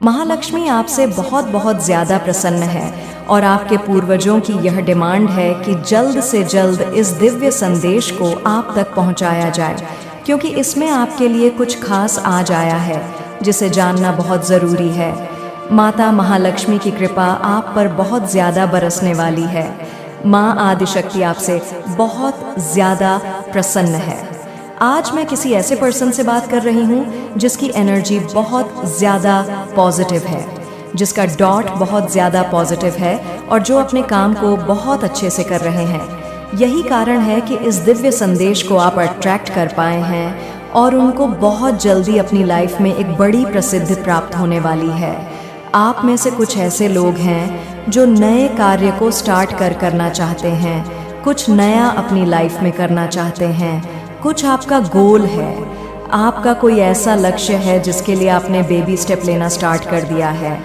महालक्ष्मी आपसे बहुत बहुत ज़्यादा प्रसन्न है और आपके पूर्वजों की यह डिमांड है कि जल्द से जल्द इस दिव्य संदेश को आप तक पहुंचाया जाए, क्योंकि इसमें आपके लिए कुछ खास आज आया है जिसे जानना बहुत ज़रूरी है। माता महालक्ष्मी की कृपा आप पर बहुत ज़्यादा बरसने वाली है। माँ आदिशक्ति आपसे बहुत ज़्यादा प्रसन्न है। आज मैं किसी ऐसे पर्सन से बात कर रही हूँ जिसकी एनर्जी बहुत ज़्यादा पॉजिटिव है, जिसका डॉट बहुत ज़्यादा पॉजिटिव है और जो अपने काम को बहुत अच्छे से कर रहे हैं। यही कारण है कि इस दिव्य संदेश को आप अट्रैक्ट कर पाए हैं और उनको बहुत जल्दी अपनी लाइफ में एक बड़ी प्रसिद्धि प्राप्त होने वाली है। आप में से कुछ ऐसे लोग हैं जो नए कार्य को स्टार्ट करना चाहते हैं, कुछ नया अपनी लाइफ में करना चाहते हैं, कुछ आपका गोल है, आपका कोई ऐसा लक्ष्य है जिसके लिए आपने बेबी स्टेप लेना स्टार्ट कर दिया है।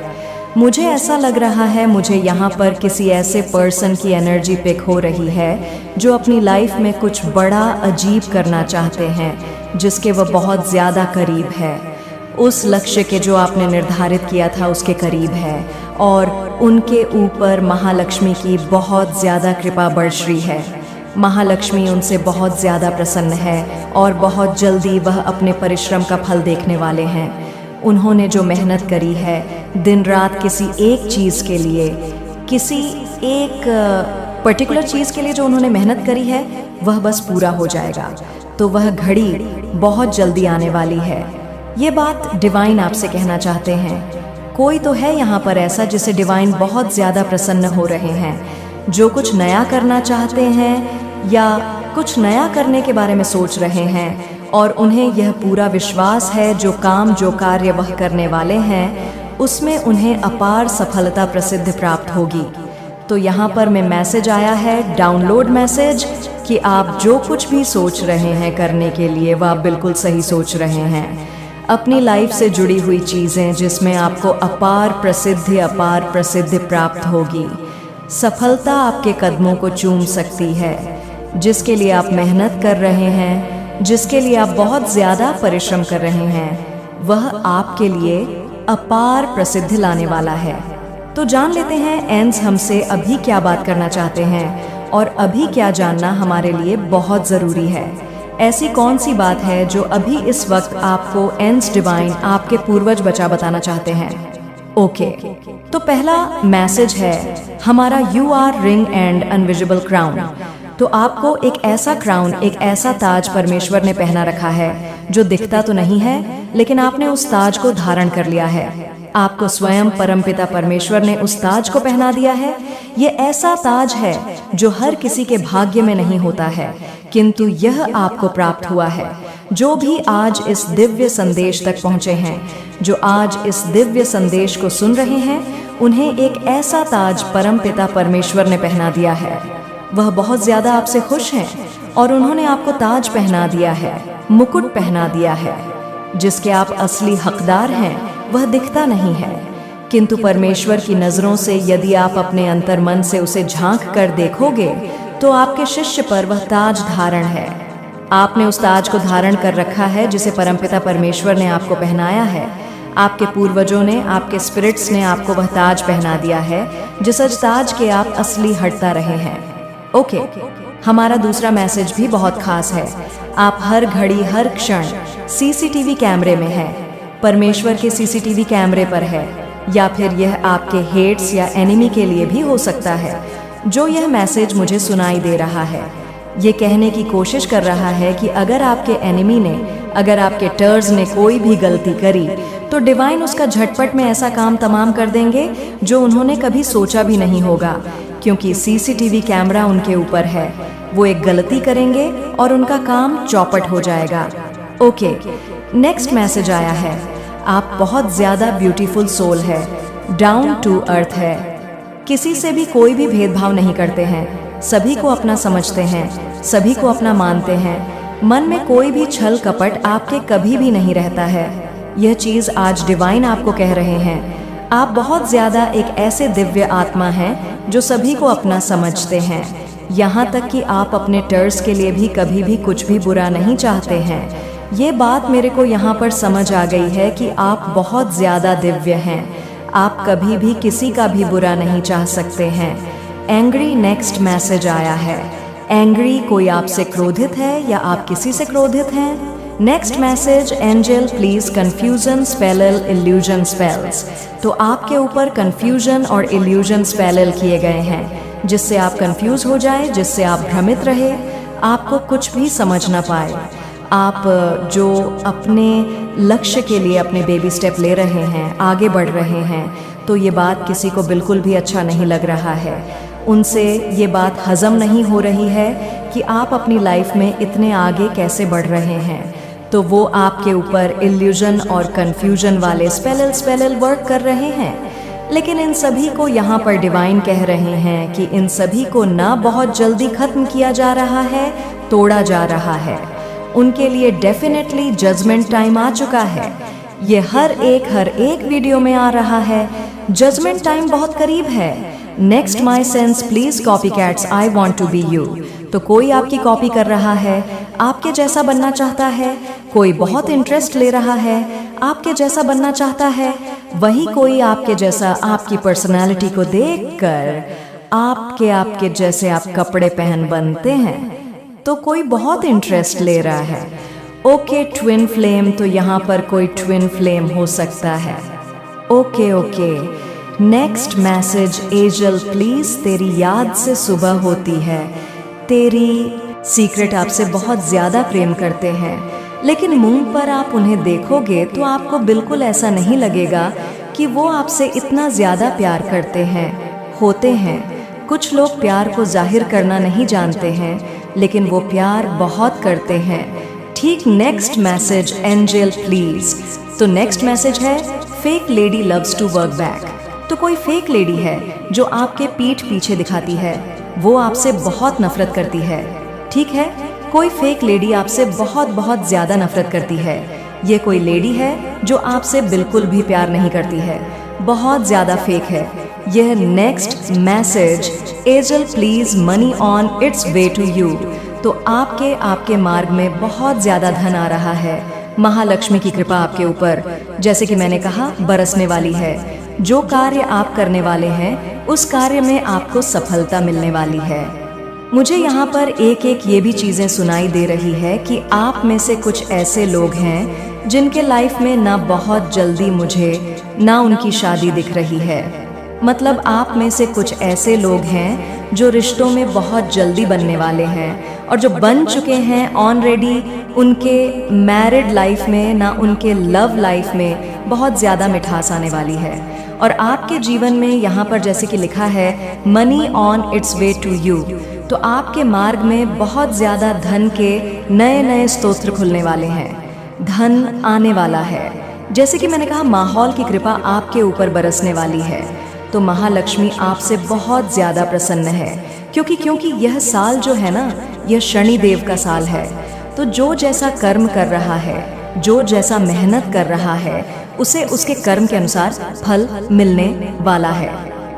मुझे ऐसा लग रहा है, मुझे यहाँ पर किसी ऐसे पर्सन की एनर्जी पिक हो रही है जो अपनी लाइफ में कुछ बड़ा अजीब करना चाहते हैं, जिसके वह बहुत ज़्यादा करीब है। उस लक्ष्य के जो आपने निर्धारित किया था उसके करीब है और उनके ऊपर महालक्ष्मी की बहुत ज़्यादा कृपा बरस रही है। महालक्ष्मी उनसे बहुत ज़्यादा प्रसन्न है और बहुत जल्दी वह अपने परिश्रम का फल देखने वाले हैं। उन्होंने जो मेहनत करी है दिन रात किसी एक चीज़ के लिए, किसी एक पर्टिकुलर चीज़ के लिए जो उन्होंने मेहनत करी है वह बस पूरा हो जाएगा। तो वह घड़ी बहुत जल्दी आने वाली है। ये बात डिवाइन आपसे कहना चाहते हैं। कोई तो है यहाँ पर ऐसा जिसे डिवाइन बहुत ज़्यादा प्रसन्न हो रहे हैं, जो कुछ नया करना चाहते हैं या कुछ नया करने के बारे में सोच रहे हैं और उन्हें यह पूरा विश्वास है जो काम जो कार्य वह करने वाले हैं उसमें उन्हें अपार सफलता प्रसिद्ध प्राप्त होगी। तो यहाँ पर मैं मैसेज आया है, डाउनलोड मैसेज, कि आप जो कुछ भी सोच रहे हैं करने के लिए वह आप बिल्कुल सही सोच रहे हैं। अपनी लाइफ से जुड़ी हुई चीज़ें जिसमें आपको अपार प्रसिद्धि प्राप्त होगी। सफलता आपके कदमों को चूम सकती है। जिसके लिए आप मेहनत कर रहे हैं, जिसके लिए आप बहुत ज़्यादा परिश्रम कर रहे हैं, वह आपके लिए अपार प्रसिद्धि लाने वाला है। तो जान लेते हैं एंस हमसे अभी क्या बात करना चाहते हैं और अभी क्या जानना हमारे लिए बहुत ज़रूरी है। ऐसी कौन सी बात है जो अभी इस वक्त आपको एंस डिवाइन आपके पूर्वज बताना चाहते हैं। ओके, तो पहला मैसेज है हमारा you R ring and invisible crown. तो आपको एक ऐसा क्राउन, एक ऐसा ताज परमेश्वर ने पहना रखा है जो दिखता तो नहीं है, लेकिन आपने उस ताज को धारण कर लिया है। आपको स्वयं परमपिता परमेश्वर ने उस ताज को पहना दिया है। ये ऐसा ताज है जो हर किसी के भाग्य में नहीं होता है, किंतु यह आपको प्राप्त हुआ है। जो भी आज इस दिव्य संदेश तक पहुँचे हैं, जो आज इस दिव्य संदेश को सुन रहे हैं, उन्हें एक ऐसा ताज परमपिता परमेश्वर ने पहना दिया है। वह बहुत ज़्यादा आपसे खुश हैं और उन्होंने आपको ताज पहना दिया है, मुकुट पहना दिया है। जिसके आप असली हकदार हैं वह दिखता नहीं है, किंतु परमेश्वर की नज़रों से यदि आप अपने अंतर मन से उसे झांक कर देखोगे तो आपके शिष्य पर वह ताज धारण है। आपने उस ताज को धारण कर रखा है जिसे परमपिता परमेश्वर ने आपको पहनाया है। आपके पूर्वजों ने, आपके स्पिरिट्स ने आपको वह ताज पहना दिया है जिस ताज के आप असली हटता रहे हैं। ओके, हमारा दूसरा मैसेज भी बहुत खास है। आप हर घड़ी हर क्षण सीसीटीवी कैमरे में हैं। परमेश्वर के सीसीटीवी कैमरे पर है, या फिर यह आपके हेट्स या एनिमी के लिए भी हो सकता है। जो यह मैसेज मुझे सुनाई दे रहा है, ये कहने की कोशिश कर रहा है कि अगर आपके एनिमी ने, अगर आपके टर्स ने कोई भी गलती करी तो डिवाइन उसका झटपट में ऐसा काम तमाम कर देंगे जो उन्होंने कभी सोचा भी नहीं होगा, क्योंकि सीसीटीवी कैमरा उनके ऊपर है। वो एक गलती करेंगे और उनका काम चौपट हो जाएगा। ओके, नेक्स्ट मैसेज आया है, आप बहुत ज़्यादा ब्यूटीफुल सोल है, डाउन टू अर्थ है। किसी से भी कोई भी भेदभाव नहीं करते हैं, सभी को अपना समझते हैं, सभी को अपना मानते हैं। मन में कोई भी छल कपट आपके कभी भी नहीं रहता है। यह चीज़ आज डिवाइन आपको कह रहे हैं। आप बहुत ज़्यादा एक ऐसे दिव्य आत्मा हैं जो सभी को अपना समझते हैं। यहाँ तक कि आप अपने टर्स के लिए भी कभी भी कुछ भी बुरा नहीं चाहते हैं। ये बात मेरे को यहाँ पर समझ आ गई है कि आप बहुत ज़्यादा दिव्य हैं। आप कभी भी किसी का भी बुरा नहीं चाह सकते हैं। एंग्री नेक्स्ट मैसेज आया है। एंग्री, कोई आपसे क्रोधित है या आप किसी से क्रोधित हैं? Next message, angel please confusion spells illusion spells. तो आपके ऊपर कंफ्यूजन और इल्यूजन स्पेलल किए गए हैं, जिससे आप कंफ्यूज हो जाए, जिससे आप भ्रमित रहे, आपको कुछ भी समझ ना पाए। आप जो अपने लक्ष्य के लिए अपने बेबी स्टेप ले रहे हैं, आगे बढ़ रहे हैं, तो ये बात किसी को बिल्कुल भी अच्छा नहीं लग रहा है। उनसे ये बात हजम नहीं हो रही है कि आप अपनी लाइफ में इतने आगे कैसे बढ़ रहे हैं। तो वो आपके ऊपर इल्यूजन और कंफ्यूजन वाले स्पेलल वर्क कर रहे हैं। लेकिन इन सभी को यहाँ पर डिवाइन कह रहे हैं कि इन सभी को ना बहुत जल्दी खत्म किया जा रहा है, तोड़ा जा रहा है। उनके लिए डेफिनेटली जजमेंट टाइम आ चुका है। ये हर एक वीडियो में आ रहा है। जजमेंट टाइम बहुत करीब है। Next my sense please copycats, I want to be you. तो कोई आपकी कॉपी कर रहा है, आपके जैसा बनना चाहता है। कोई बहुत इंटरेस्ट ले रहा है, आपके जैसा बनना चाहता है। वही कोई आपके जैसा आपकी पर्सनालिटी को देखकर आपके जैसे आप कपड़े पहन बनते हैं। तो कोई बहुत इंटरेस्ट ले रहा है। ओके ट्विन फ्लेम, तो यहाँ पर कोई ट्विन फ्लेम हो सकता है। Okay next message, angel please तेरी याद से सुबह होती है। तेरी सीक्रेट आपसे बहुत ज्यादा प्रेम करते हैं, लेकिन मुंह पर आप उन्हें देखोगे तो आपको बिल्कुल ऐसा नहीं लगेगा कि वो आपसे इतना ज्यादा प्यार करते हैं। होते हैं कुछ लोग प्यार को जाहिर करना नहीं जानते हैं, लेकिन वो प्यार बहुत करते हैं। ठीक नेक्स्ट मैसेज, एंजल प्लीज। तो नेक्स्ट मैसेज है, fake lady loves to work back. तो कोई फेक लेडी है जो आपके पीठ पीछे दिखाती है, वो आपसे बहुत नफरत करती है। ठीक है, कोई फेक लेडी आपसे बहुत ज्यादा नफरत करती है। ये कोई लेडी है जो आपसे बिल्कुल भी प्यार नहीं करती है, बहुत ज्यादा फेक है। यह next message, angel please money on its way to you. तो आपके मार्ग में बहुत ज्यादा धन आ रहा है। महालक्ष्मी की कृपा आपके ऊपर, जैसे कि मैंने कहा, बरसने वाली है। जो कार्य आप करने वाले हैं, उस कार्य में आपको सफलता मिलने वाली है। मुझे यहाँ पर एक ये भी चीजें सुनाई दे रही है कि आप में से कुछ ऐसे लोग हैं जिनके लाइफ में ना बहुत जल्दी मुझे ना उनकी शादी दिख रही है। मतलब आप में से कुछ ऐसे लोग हैं जो रिश्तों में बहुत जल्दी बनने वाले हैं, और जो बन चुके हैं ऑलरेडी, उनके मैरिड लाइफ में ना उनके लव लाइफ में बहुत ज़्यादा मिठास आने वाली है। और आपके जीवन में यहाँ पर जैसे कि लिखा है, money on its way to you. तो आपके मार्ग में बहुत ज़्यादा धन के नए स्तोत्र खुलने वाले हैं। धन आने वाला है। जैसे कि मैंने कहा, माहौल की कृपा आपके ऊपर बरसने वाली है। तो महालक्ष्मी आपसे बहुत ज़्यादा प्रसन्न है, क्योंकि यह साल जो है ना, यह शनिदेव का साल है। तो जो जैसा कर्म कर रहा है, जो जैसा मेहनत कर रहा है, उसे उसके कर्म के अनुसार फल मिलने वाला है।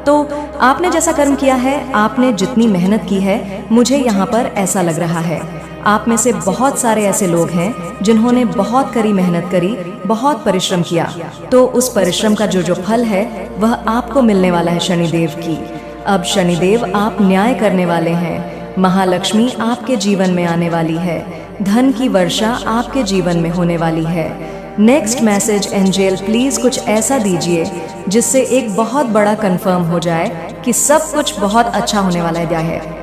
तो आपने जैसा कर्म किया है, आपने जितनी मेहनत की है, मुझे यहाँ पर ऐसा लग रहा है आप में से बहुत सारे ऐसे लोग हैं जिन्होंने बहुत कड़ी मेहनत करी, बहुत परिश्रम किया। तो उस परिश्रम का जो फल है वह आपको मिलने वाला है शनिदेव की। अब शनिदेव आप न्याय करने वाले हैं। महालक्ष्मी आपके जीवन में आने वाली है। धन की वर्षा आपके जीवन में होने वाली है। नेक्स्ट मैसेज, एंजल प्लीज कुछ ऐसा दीजिए जिससे एक बहुत बड़ा कंफर्म हो जाए कि सब कुछ बहुत अच्छा होने वाला है।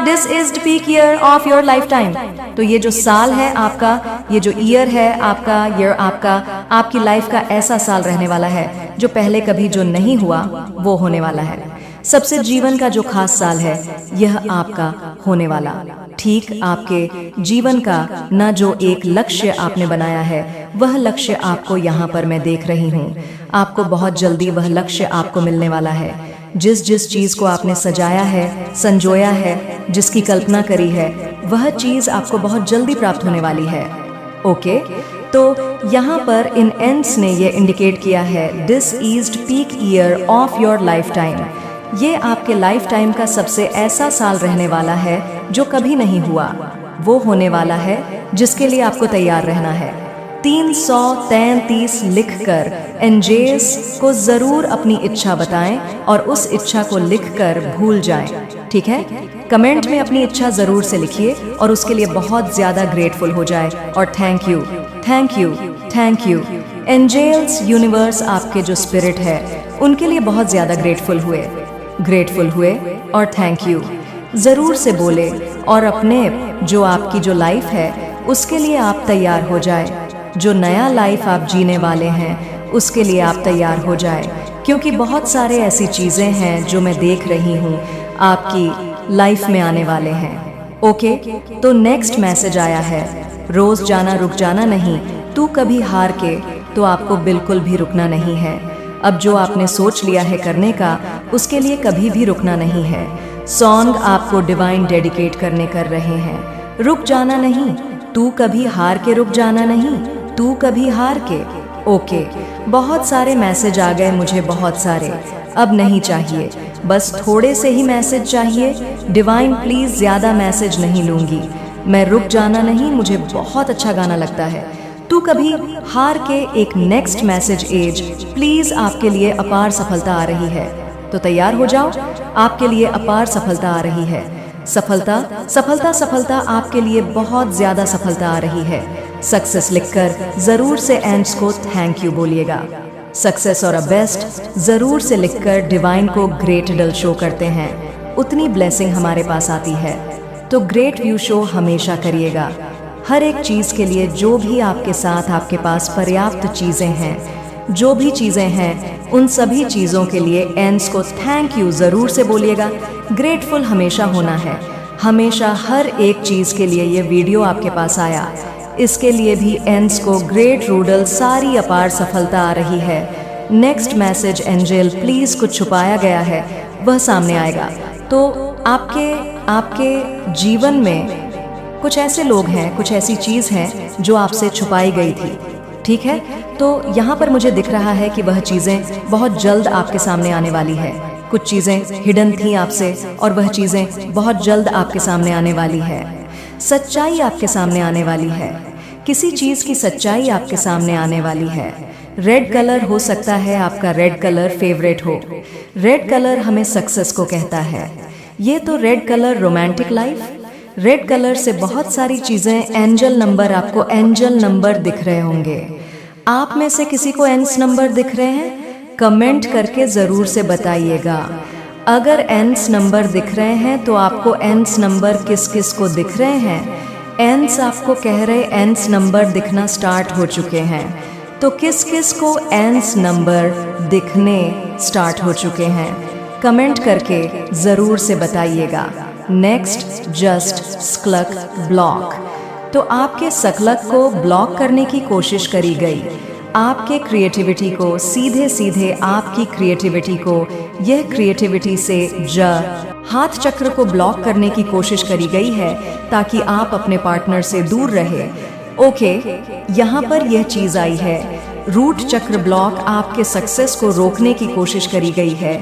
This is the peak year of your life time. तो ये जो साल है आपका, ये जो ईयर है आपका, ईयर आपका, आपकी लाइफ का ऐसा साल रहने वाला है जो पहले कभी जो नहीं हुआ वो होने वाला है। सबसे जीवन का जो खास साल है यह आपका होने वाला। ठीक आपके जीवन का न जो एक लक्ष्य आपने बनाया है, वह लक्ष्य आपको यहाँ पर मैं देख रही हूँ। आपको बहुत जल्दी वह लक्ष्य आपको मिलने वाला है। जिस चीज को आपने सजाया है, संजोया है, जिसकी कल्पना करी है, वह चीज आपको बहुत जल्दी प्राप्त होने वाली है। ओके, तो यहाँ पर इन एंड्स ने ये इंडिकेट किया है, this is the peak year of your life time. ये आपके लाइफ टाइम का सबसे ऐसा साल रहने वाला है जो कभी नहीं हुआ। वो होने वाला है जिसके लिए आपको तैयार रहना है। 333 लिखकर एंजेल्स को जरूर अपनी इच्छा बताएं और उस इच्छा को लिखकर भूल जाएं, ठीक है? कमेंट में अपनी इच्छा जरूर से लिखिए और उसके लिए बहुत ज्यादा ग्रेटफुल हो जाए और thank you, thank you, thank you. Angels, universe, आपके जो स्पिरिट है उनके लिए बहुत ज्यादा ग्रेटफुल हुए और थैंक यू जरूर से बोले और अपने जो आपकी जो लाइफ है उसके लिए आप तैयार हो जाए। जो नया लाइफ आप जीने वाले हैं उसके लिए आप तैयार हो जाए, क्योंकि बहुत सारे ऐसी चीजें हैं जो मैं देख रही हूँ आपकी लाइफ में आने वाले हैं। ओके, तो नेक्स्ट मैसेज आया है, रोज जाना रुक जाना नहीं, तू कभी हार के तो आपको बिल्कुल भी रुकना नहीं है। अब जो आपने सोच लिया है करने का उसके लिए कभी भी रुकना नहीं है। सॉन्ग आपको डिवाइन डेडिकेट करने कर रहे हैं। रुक जाना नहीं, तू कभी हार के रुक जाना नहीं, तू कभी हार के। ओके, बहुत सारे मैसेज आ गए मुझे, बहुत सारे, अब नहीं चाहिए, बस थोड़े से ही मैसेज चाहिए। डिवाइन प्लीज ज्यादा मैसेज नहीं लूंगी। मैं रुक जाना नहीं, मुझे बहुत अच्छा गाना लगता है। तू कभी हार के एक नेक्स्ट मैसेज एज, प्लीज आपके लिए अपार सफलता आ रही है, तो तैयार हो जाओ, आपके लिए अपार सफलता आ रही है। सफलता सफलता सफलता, आपके लिए बहुत ज्यादा सफलता आ रही है। सक्सेस लिखकर जरूर से एंड्स को थैंक यू बोलिएगा। सक्सेस और अ बेस्ट जरूर से लिखकर डिवाइन को ग्रेट डल शो करते हैं, उतनी ब्लेसिंग हमारे पास आती है। तो ग्रेट व्यू शो हमेशा करिएगा। हर एक चीज के लिए जो भी आपके साथ आपके पास पर्याप्त चीजें हैं, जो भी चीजें हैं उन सभी चीजों के लिए एंड्स को थैंक यू जरूर से बोलिएगा। ग्रेटफुल हमेशा होना है, हमेशा हर एक चीज के लिए। ये वीडियो आपके पास आया, इसके लिए भी एंड्स को ग्रेट रूडल, सारी अपार सफलता आ रही है। नेक्स्ट मैसेज एंजल प्लीज, कुछ छुपाया गया है वह सामने आएगा। तो आपके जीवन में कुछ ऐसे लोग हैं, कुछ ऐसी चीज है जो आपसे छुपाई गई थी, ठीक है? तो यहाँ पर मुझे दिख रहा है कि वह चीजें बहुत जल्द आपके सामने आने वाली है। कुछ चीजें हिडन थी आपसे और वह चीजें बहुत जल्द आपके सामने आने वाली है। सच्चाई आपके सामने आने वाली है, किसी चीज की सच्चाई आपके सामने आने वाली है। रेड कलर हो सकता है आपका रेड कलर फेवरेट हो। रेड कलर हमें सक्सेस को कहता है। ये तो red colour romantic life, red colour से बहुत सारी चीजें, एंजल नंबर, आपको एंजल नंबर दिख रहे होंगे। आप में से किसी को एंस नंबर दिख रहे हैं? कमेंट करके जरूर से बताइएगा। अगर एंस नंबर दिख रहे हैं तो आपको एंस नंबर किस किस को दिख रहे हैं? एंस आपको कह रहे एंस नंबर दिखना स्टार्ट हो चुके हैं, तो किस किस को एंस नंबर दिखने स्टार्ट हो चुके हैं? कमेंट करके जरूर से बताइएगा। Next, just sacral block. तो आपके सकलक को ब्लॉक करने की कोशिश करी गई। आपके क्रिएटिविटी को, सीधे सीधे आपकी क्रिएटिविटी को, यह क्रिएटिविटी से हाथ चक्र को ब्लॉक करने की कोशिश करी गई है ताकि आप अपने पार्टनर से दूर रहे। ओके, यहाँ पर यह चीज आई है, रूट चक्र ब्लॉक, आपके सक्सेस को रोकने की कोशिश करी गई है।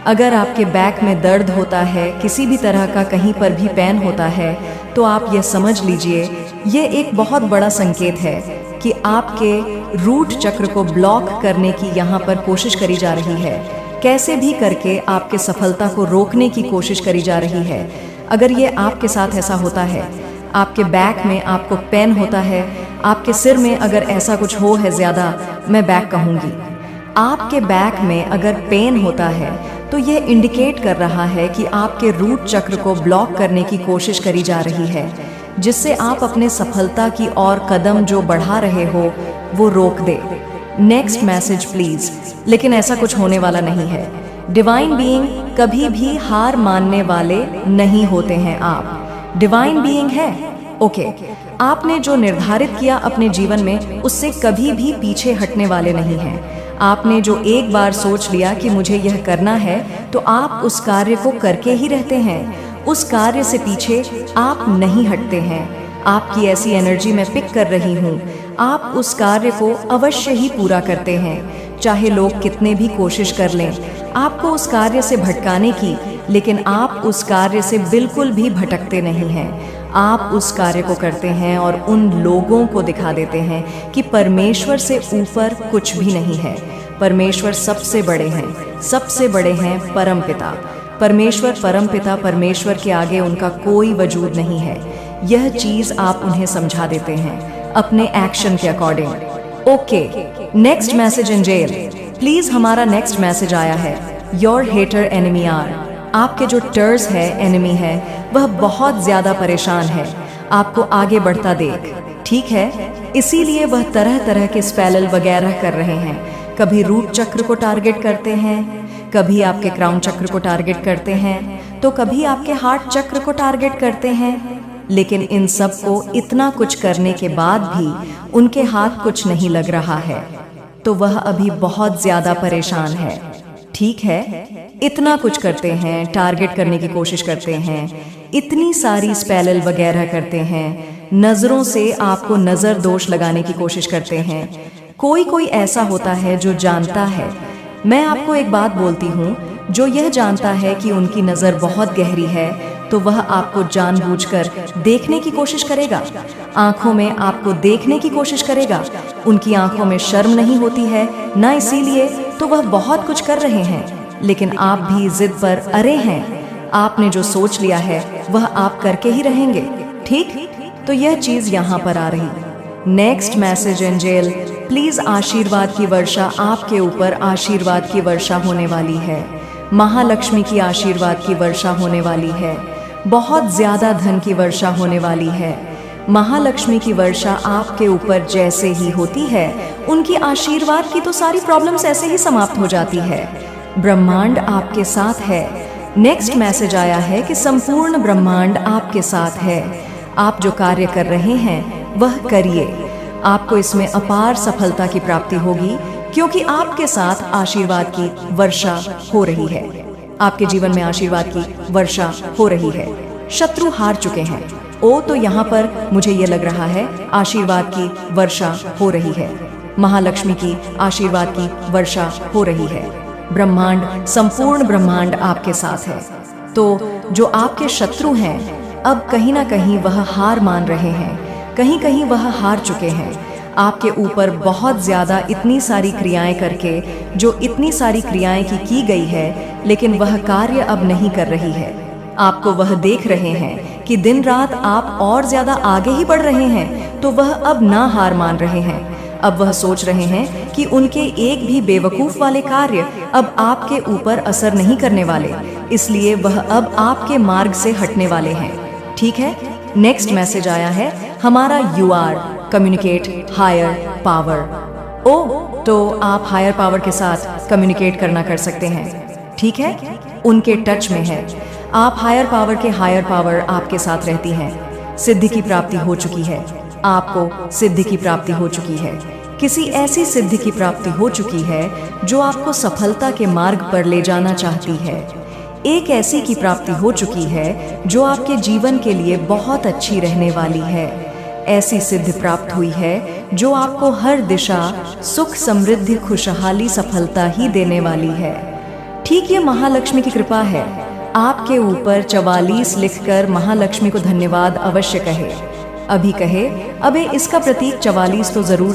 अगर आपके बैक में दर्द होता है, किसी भी तरह का कहीं पर भी पेन होता है, तो आप यह समझ लीजिए ये एक बहुत बड़ा संकेत है कि आपके रूट चक्र को ब्लॉक करने की यहाँ पर कोशिश करी जा रही है। कैसे भी करके आपके सफलता को रोकने की कोशिश करी जा रही है। अगर ये आपके साथ ऐसा होता है, आपके बैक में आपको पेन होता है, आपके सिर में अगर ऐसा कुछ हो है ज़्यादा, मैं बैक कहूँगी, आपके बैक में अगर पेन होता है तो ये इंडिकेट कर रहा है कि आपके रूट चक्र को ब्लॉक करने की कोशिश करी जा रही है, जिससे आप अपने सफलता की और कदम जो बढ़ा रहे हो वो रोक दे। Next message please. लेकिन ऐसा कुछ होने वाला नहीं है। डिवाइन बीइंग कभी भी हार मानने वाले नहीं होते हैं। आप डिवाइन बीइंग है। ओके, आपने जो निर्धारित किया अपने जीवन में उससे कभी भी पीछे हटने वाले नहीं हैं। आपने जो एक बार सोच लिया कि मुझे यह करना है, तो आप उस कार्य को करके ही रहते हैं। उस कार्य से पीछे आप नहीं हटते हैं। आपकी ऐसी एनर्जी मैं पिक कर रही हूँ। आप उस कार्य को अवश्य ही पूरा करते हैं, चाहे लोग कितने भी कोशिश कर लें आपको उस कार्य से भटकाने की, लेकिन आप उस कार्य से बिल्कुल भी भटकते नहीं हैं। आप उस कार्य को करते हैं और उन लोगों को दिखा देते हैं कि परमेश्वर से ऊपर कुछ भी नहीं है। परमेश्वर सबसे बड़े हैं, सबसे बड़े हैं परमपिता। परमेश्वर परमपिता, परमेश्वर के आगे उनका कोई वजूद नहीं है। यह चीज आप उन्हें समझा देते हैं अपने एक्शन के according. Okay, next message angel. Please, हमारा नेक्स्ट मैसेज आया है, योर हेटर एनिमी आर। आपके जो टर्स है, एनिमी है, वह बहुत ज्यादा परेशान है आपको आगे बढ़ता देख, ठीक है? इसीलिए वह तरह तरह के स्पेल वगैरह कर रहे हैं। कभी रूट चक्र को टारगेट करते हैं, कभी आपके क्राउन चक्र को टारगेट करते हैं, तो कभी आपके हार्ट चक्र को टारगेट करते हैं। लेकिन इन सब को इतना कुछ करने के बाद भी उनके हाथ कुछ नहीं लग रहा है, तो वह अभी बहुत ज्यादा परेशान है, ठीक है? इतना कुछ करते हैं, टारगेट करने की कोशिश करते हैं, इतनी सारी स्पेल वगैरह करते हैं, नजरों से आपको नजर दोष लगाने की कोशिश करते हैं। कोई कोई ऐसा होता है जो जानता है, मैं आपको एक बात बोलती हूँ, जो यह जानता है कि उनकी नजर बहुत गहरी है, तो वह आपको जानबूझकर देखने की कोशिश करेगा, आंखों में आपको देखने की कोशिश करेगा। उनकी आंखों में शर्म नहीं होती है ना, इसीलिए तो वह बहुत कुछ कर रहे हैं। लेकिन आप भी जिद पर अड़े हैं। आपने जो सोच लिया है वह आप करके ही रहेंगे, ठीक? तो यह चीज यहाँ पर आ रही। Next message angel. Please, आशीर्वाद की वर्षा आपके ऊपर, आशीर्वाद की वर्षा होने वाली है। महालक्ष्मी की आशीर्वाद की वर्षा होने वाली है। बहुत ज्यादा धन की वर्षा होने वाली है। महालक्ष्मी की वर्षा आपके ऊपर जैसे ही होती है, उनकी आशीर्वाद की तो सारी प्रॉब्लम्स ऐसे ही समाप्त हो जाती है। ब्रह्मांड आपके साथ है। नेक्स्ट मैसेज आया है कि संपूर्ण ब्रह्मांड आपके साथ है। आप जो कार्य कर रहे हैं वह करिए, आपको इसमें अपार सफलता की प्राप्ति होगी, क्योंकि आपके साथ आशीर्वाद की वर्षा हो रही है। आपके जीवन में आशीर्वाद की वर्षा हो रही है। शत्रु हार चुके हैं। तो यहाँ पर मुझे ये लग रहा है आशीर्वाद की वर्षा हो रही है। महालक्ष्मी की आशीर्वाद की वर्षा हो रही है। ब्रह्मांड, संपूर्ण ब्रह्मांड आपके साथ है। तो जो आपके शत्रु हैं, अब कहीं ना कहीं वह हार मान रहे हैं, कहीं कहीं वह हार चुके हैं। आपके ऊपर बहुत ज्यादा इतनी सारी क्रियाएं करके, जो इतनी सारी क्रियाएं की गई है, लेकिन वह कार्य अब नहीं कर रही है। आपको वह देख रहे हैं कि दिन रात आप और ज्यादा आगे ही बढ़ रहे हैं, तो वह अब ना हार मान रहे हैं। अब वह सोच रहे हैं कि उनके एक भी बेवकूफ वाले कार्य अब आपके ऊपर असर नहीं करने वाले, इसलिए वह अब आपके मार्ग से हटने वाले हैं, ठीक है? नेक्स्ट मैसेज आया है, हमारा UR कम्युनिकेट हायर पावर। तो आप हायर पावर के साथ कम्युनिकेट करना कर सकते हैं, ठीक है? उनके टच में है आप। हायर पावर के हायर पावर आपके साथ रहती हैं। सिद्धि की प्राप्ति हो चुकी है, आपको सिद्धि की प्राप्ति हो चुकी है। किसी ऐसी सिद्धि की प्राप्ति हो चुकी है जो आपको सफलता के मार्ग पर ले जाना चाहती है। एक ऐसी की प्राप्ति हो चुकी है जो आपके जीवन के लिए बहुत अच्छी रहने वाली है। ऐसी सिद्धि प्राप्त हुई है जो आपको हर दिशा सुख, समृद्धि, खुशहाली, सफलता ही देने वाली है, ठीक? ये महालक्ष्मी की कृपा है आपके ऊपर। 44 लिखकर महालक्ष्मी को धन्यवाद अवश्य कहे। अभी कहे, अबे इसका प्रतीक 44 तो जरूर